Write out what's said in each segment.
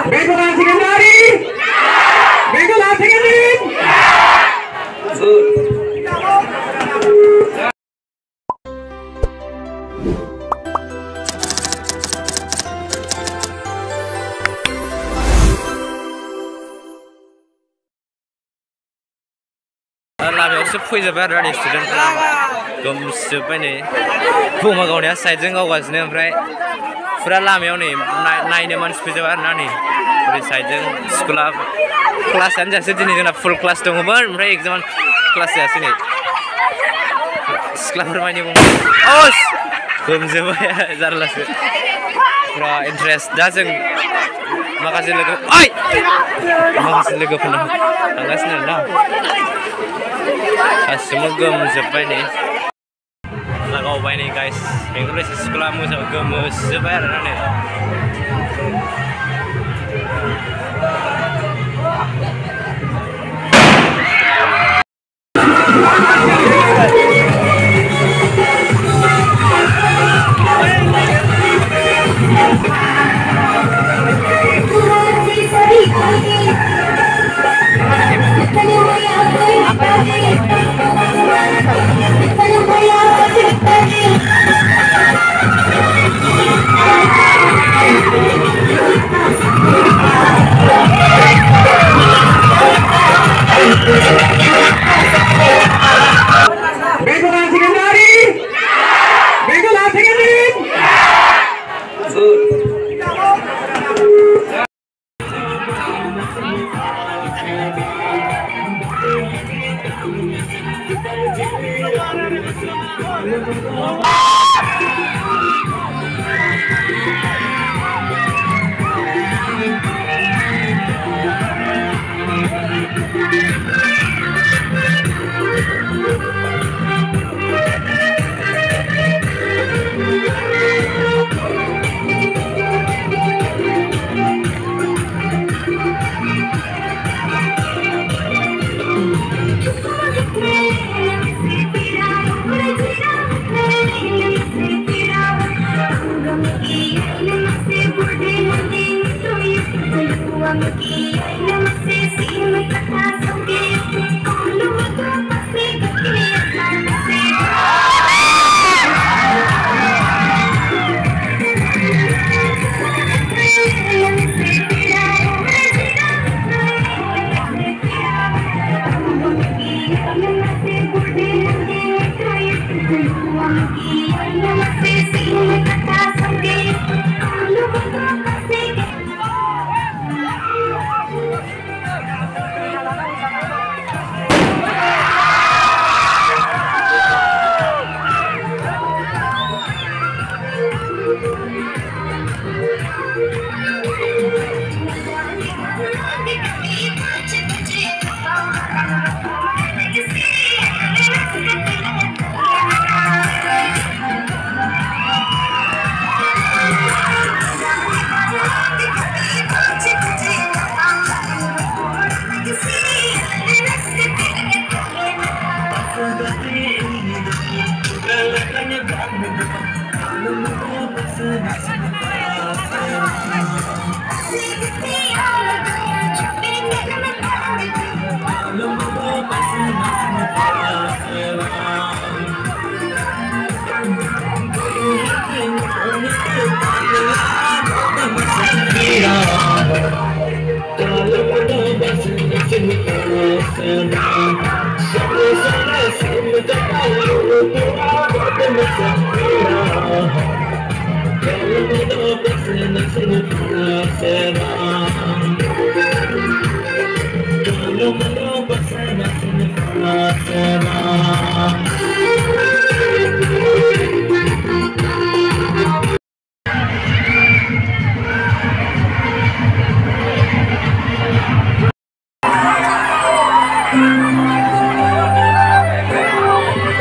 Bengkolan Secondary. Bengkolan Secondary. लामायावसो फैजोब्बाय आरो आंनि स्टुडेन्टफोरा गोमजोब्बाय नै बुमा गावनाया साइडजों गावगासिनो ओमफ्राय फुरा लामायाव नै नायनो मानसि फैजोब्बाय आरो ना नै ओरै साइडजों स्कुला क्लासानो जायासै दिनै जोंना फुल क्लास दङमोन ओमफ्राय एगजाम क्लास जायासै नै सिख्लाफोर मानि गोमजोब्बाय जारलासो फुरा इन्टारेस्ट दा जों माखासे लोगोफोरनाव थांगासिनो आरोना गासिबो गोमजोब्बाय नै लागावबाय नै गाइस बेंगल स्कुला मोजां गोमोजोब्बाय आरोना नै Bengkolan Secondary. Bengkolan Secondary.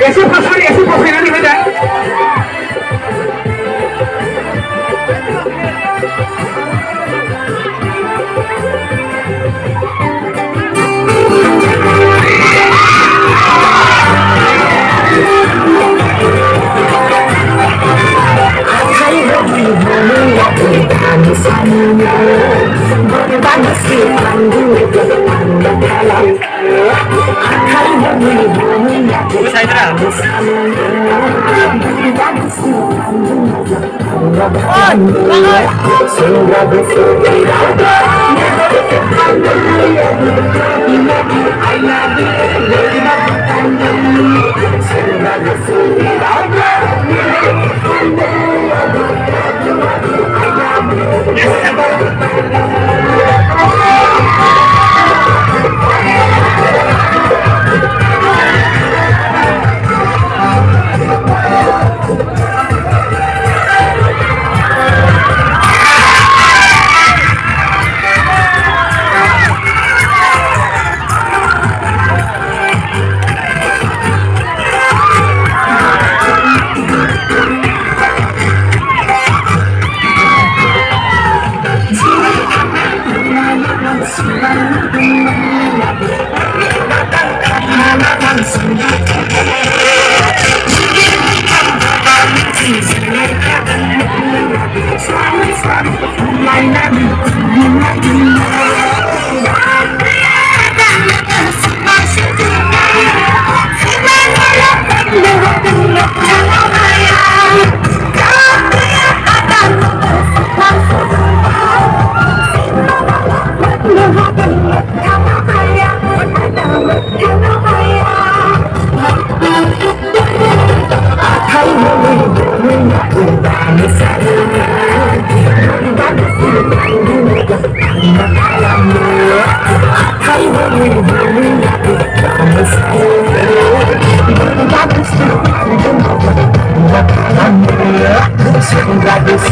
Eso pasó en el I'm Sing like this,